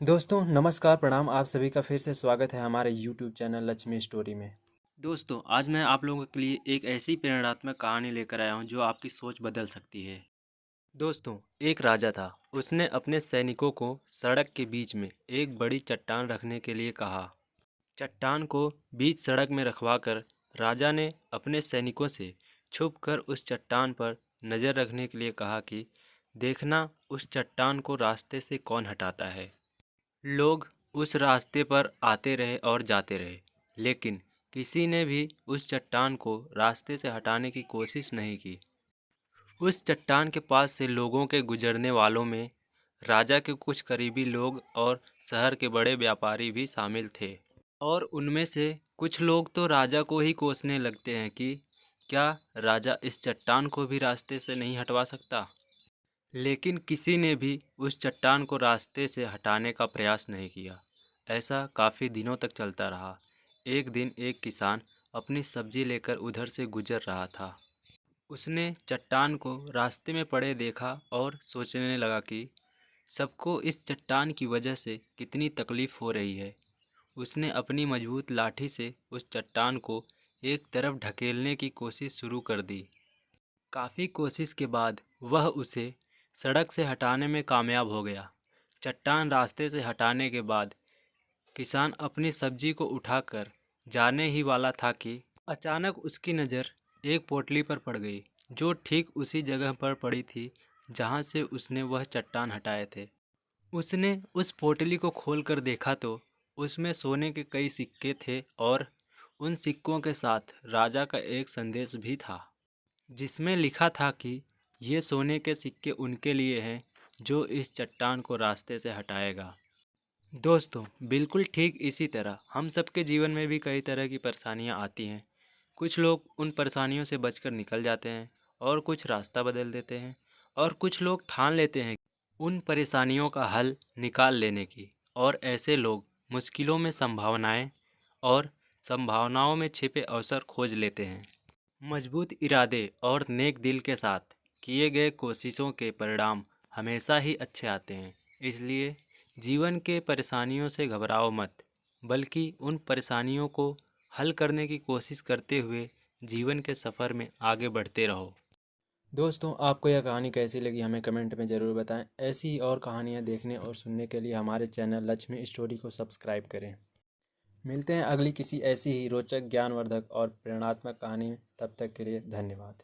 दोस्तों नमस्कार प्रणाम। आप सभी का फिर से स्वागत है हमारे YouTube चैनल लक्ष्मी स्टोरी में। दोस्तों आज मैं आप लोगों के लिए एक ऐसी प्रेरणात्मक कहानी लेकर आया हूं जो आपकी सोच बदल सकती है। दोस्तों एक राजा था। उसने अपने सैनिकों को सड़क के बीच में एक बड़ी चट्टान रखने के लिए कहा। चट्टान को बीच सड़क में रखवाकर राजा ने अपने सैनिकों से छुपकर उस चट्टान पर नज़र रखने के लिए कहा कि देखना उस चट्टान को रास्ते से कौन हटाता है। लोग उस रास्ते पर आते रहे और जाते रहे, लेकिन किसी ने भी उस चट्टान को रास्ते से हटाने की कोशिश नहीं की। उस चट्टान के पास से लोगों के गुजरने वालों में राजा के कुछ करीबी लोग और शहर के बड़े व्यापारी भी शामिल थे। और उनमें से कुछ लोग तो राजा को ही कोसने लगते हैं कि क्या राजा इस चट्टान को भी रास्ते से नहीं हटवा सकता। लेकिन किसी ने भी उस चट्टान को रास्ते से हटाने का प्रयास नहीं किया। ऐसा काफ़ी दिनों तक चलता रहा। एक दिन एक किसान अपनी सब्जी लेकर उधर से गुजर रहा था। उसने चट्टान को रास्ते में पड़े देखा और सोचने लगा कि सबको इस चट्टान की वजह से कितनी तकलीफ़ हो रही है। उसने अपनी मजबूत लाठी से उस चट्टान को एक तरफ ढकेलने की कोशिश शुरू कर दी। काफ़ी कोशिश के बाद वह उसे सड़क से हटाने में कामयाब हो गया। चट्टान रास्ते से हटाने के बाद किसान अपनी सब्जी को उठाकर जाने ही वाला था कि अचानक उसकी नज़र एक पोटली पर पड़ गई, जो ठीक उसी जगह पर पड़ी थी जहाँ से उसने वह चट्टान हटाए थे। उसने उस पोटली को खोलकर देखा तो उसमें सोने के कई सिक्के थे और उन सिक्कों के साथ राजा का एक संदेश भी था, जिसमें लिखा था कि ये सोने के सिक्के उनके लिए हैं जो इस चट्टान को रास्ते से हटाएगा। दोस्तों बिल्कुल ठीक इसी तरह हम सबके जीवन में भी कई तरह की परेशानियां आती हैं। कुछ लोग उन परेशानियों से बचकर निकल जाते हैं और कुछ रास्ता बदल देते हैं, और कुछ लोग ठान लेते हैं उन परेशानियों का हल निकाल लेने की। और ऐसे लोग मुश्किलों में संभावनाएं और संभावनाओं में छिपे अवसर खोज लेते हैं। मजबूत इरादे और नेक दिल के साथ किए गए कोशिशों के परिणाम हमेशा ही अच्छे आते हैं। इसलिए जीवन के परेशानियों से घबराओ मत, बल्कि उन परेशानियों को हल करने की कोशिश करते हुए जीवन के सफ़र में आगे बढ़ते रहो। दोस्तों आपको यह कहानी कैसी लगी हमें कमेंट में ज़रूर बताएं। ऐसी ही और कहानियाँ देखने और सुनने के लिए हमारे चैनल लक्ष्मी स्टोरी को सब्सक्राइब करें। मिलते हैं अगली किसी ऐसी ही रोचक ज्ञानवर्धक और प्रेरणात्मक कहानी में। तब तक के लिए धन्यवाद।